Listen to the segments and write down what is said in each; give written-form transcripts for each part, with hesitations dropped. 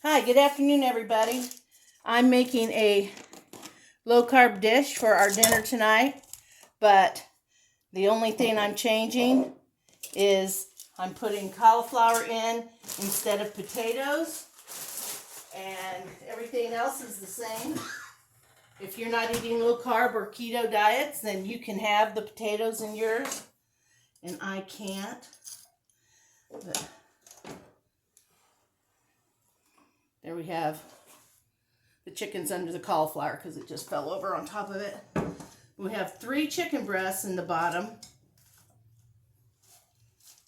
Hi, good afternoon, everybody. I'm making a low-carb dish for our dinner tonight, but the only thing I'm changing is I'm putting cauliflower in instead of potatoes, and everything else is the same. If you're not eating low-carb or keto diets, then you can have the potatoes in yours, and I can't. But there we have the chickens under the cauliflower because it just fell over on top of it. We have 3 chicken breasts in the bottom.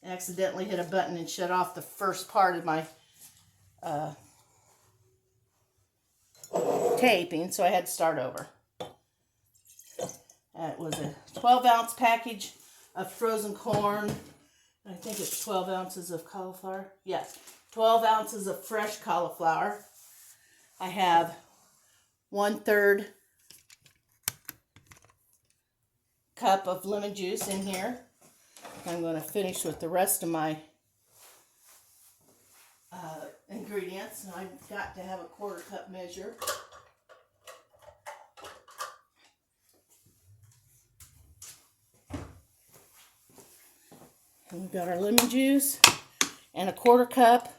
I accidentally hit a button and shut off the first part of my taping, so I had to start over. It was a 12-ounce package of frozen corn. I think it's 12 ounces of cauliflower. Yes, 12 ounces of fresh cauliflower. I have 1/3 cup of lemon juice in here. I'm going to finish with the rest of my ingredients. And I've got to have a 1/4 cup measure. And we've got our lemon juice and a 1/4 cup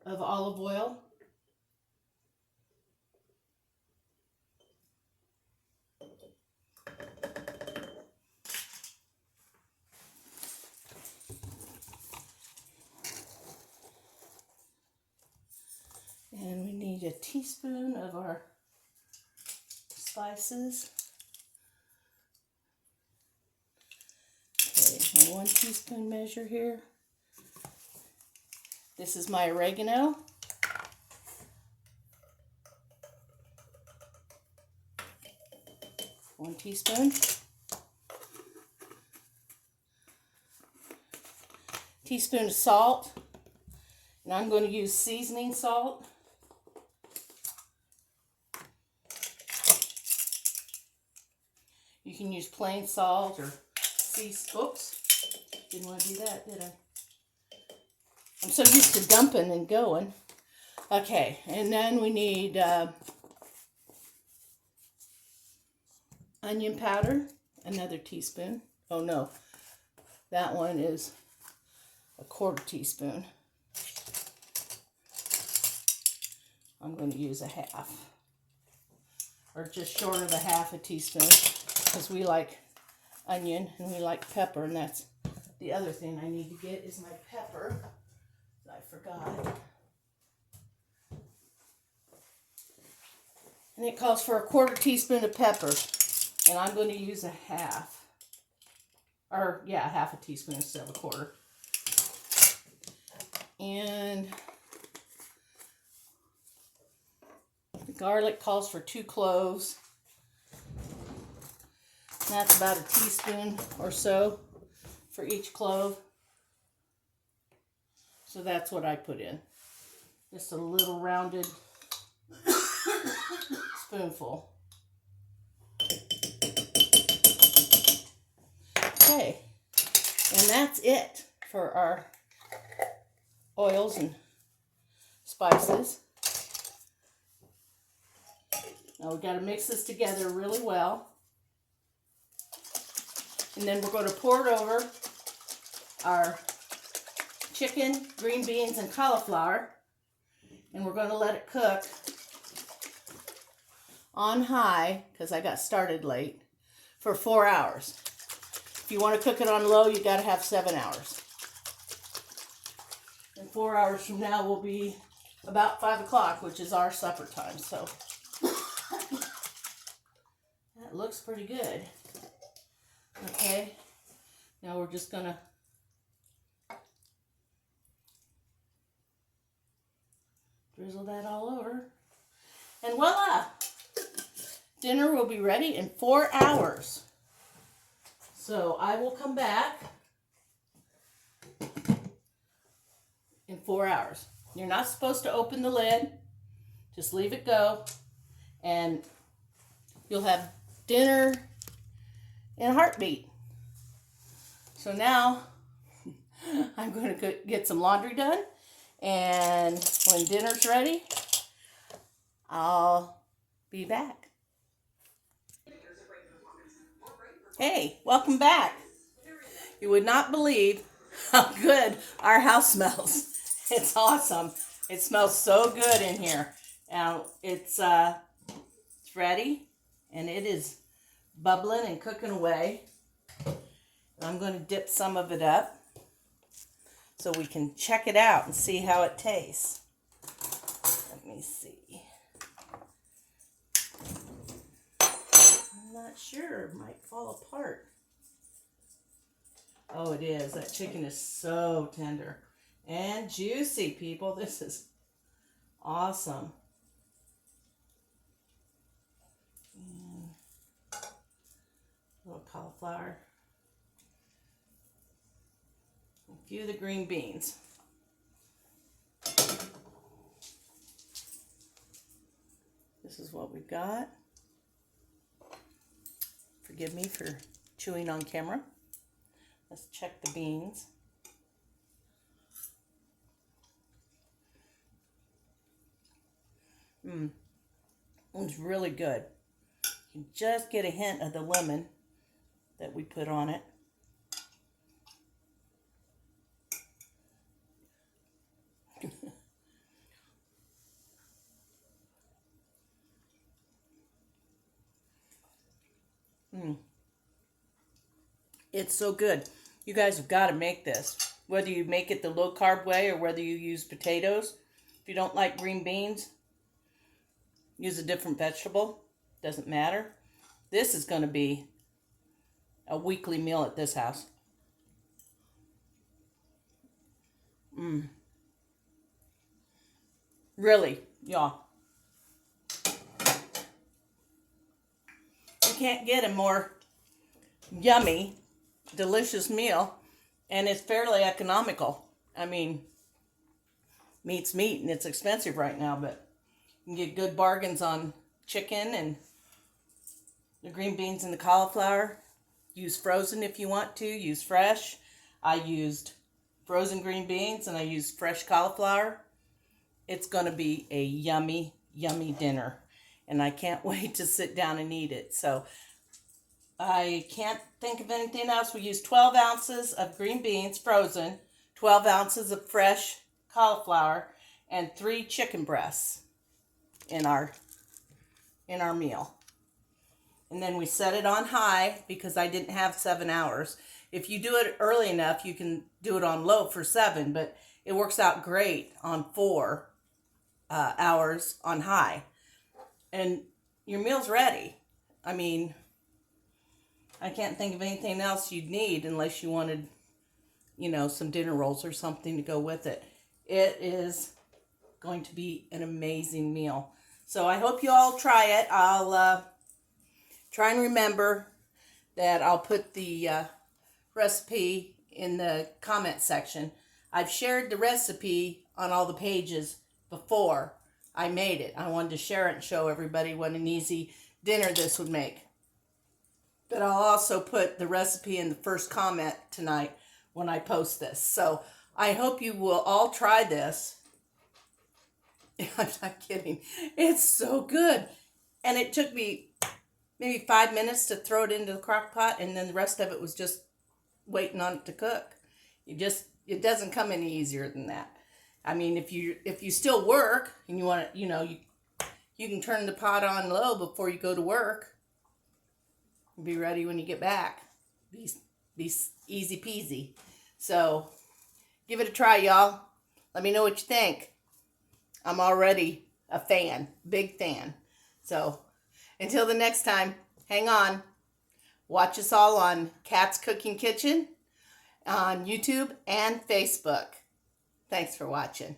of olive oil. And we need a teaspoon of our spices. Okay, a 1 teaspoon measure here. This is my oregano. One teaspoon. Teaspoon of salt. And I'm going to use seasoning salt. You can use plain salt or oops, didn't want to do that, did I? I'm so used to dumping and going. Okay, and then we need onion powder, another teaspoon. Oh no, that one is a 1/4 teaspoon. I'm going to use a half, or just short of a half a teaspoon, because we like onion and we like pepper, and that's the other thing I need to get is my pepper. I forgot. And it calls for a 1/4 teaspoon of pepper, and I'm going to use a half, or yeah, half a teaspoon instead of a 1/4. And the garlic calls for 2 cloves. That's about a teaspoon or so for each clove. So that's what I put in. Just a little rounded spoonful. Okay, and that's it for our oils and spices. Now we've got to mix this together really well. And then we're going to pour it over our chicken, green beans, and cauliflower. And we're going to let it cook on high, because I got started late, for 4 hours. If you want to cook it on low, you got to have 7 hours. And 4 hours from now will be about 5 o'clock, which is our supper time. So that looks pretty good. Okay, now we're just going to drizzle that all over. And voila! Dinner will be ready in 4 hours. So I will come back in 4 hours. You're not supposed to open the lid. Just leave it go. And you'll have dinner in a heartbeat. So now I'm going to get some laundry done And when dinner's ready, I'll be back. Hey, welcome back. You would not believe how good our house smells. It's awesome. It smells so good in here. Now it's ready, and it is bubbling and cooking away. I'm going to dip some of it up so we can check it out and see how it tastes. Let me see. I'm not sure. It might fall apart. Oh, it is. That chicken is so tender and juicy, people. This is awesome. And a little cauliflower. A few of the green beans. This is what we've got. Forgive me for chewing on camera. Let's check the beans. It's really good. You just get a hint of the lemon that we put on it. It's so good. You guys have got to make this. Whether you make it the low carb way or whether you use potatoes. If you don't like green beans, use a different vegetable. Doesn't matter. This is going to be a weekly meal at this house. Really, y'all. You can't get a more yummy, delicious meal, and it's fairly economical. I mean, meat's meat, and it's expensive right now, but you can get good bargains on chicken and the green beans and the cauliflower. Use frozen if you want to. Use fresh. I used frozen green beans and I used fresh cauliflower. It's going to be a yummy, yummy dinner, and I can't wait to sit down and eat it. So I can't think of anything else. We used 12 ounces of green beans, frozen, 12 ounces of fresh cauliflower, and 3 chicken breasts in our meal. And then we set it on high because I didn't have 7 hours. If you do it early enough, you can do it on low for 7, but it works out great on 4 hours on high. And your meal's ready. I mean, I can't think of anything else you'd need unless you wanted, some dinner rolls or something to go with it. It is going to be an amazing meal. So I hope you all try it. I'll try and remember that I'll put the recipe in the comment section. I've shared the recipe on all the pages before I made it. I wanted to share it and show everybody what an easy dinner this would make. But I'll also put the recipe in the first comment tonight when I post this. So I hope you will all try this. I'm not kidding. It's so good. And it took me maybe 5 minutes to throw it into the crock pot, and then the rest of it was just waiting on it to cook. It doesn't come any easier than that. I mean, if you still work and you want to, you can turn the pot on low before you go to work. Be ready when you get back. Be easy peasy. So give it a try, y'all. Let me know what you think. I'm already a fan, big fan. So until the next time, hang on. Watch us all on Kat's Cooking Kitchen on YouTube and Facebook. Thanks for watching.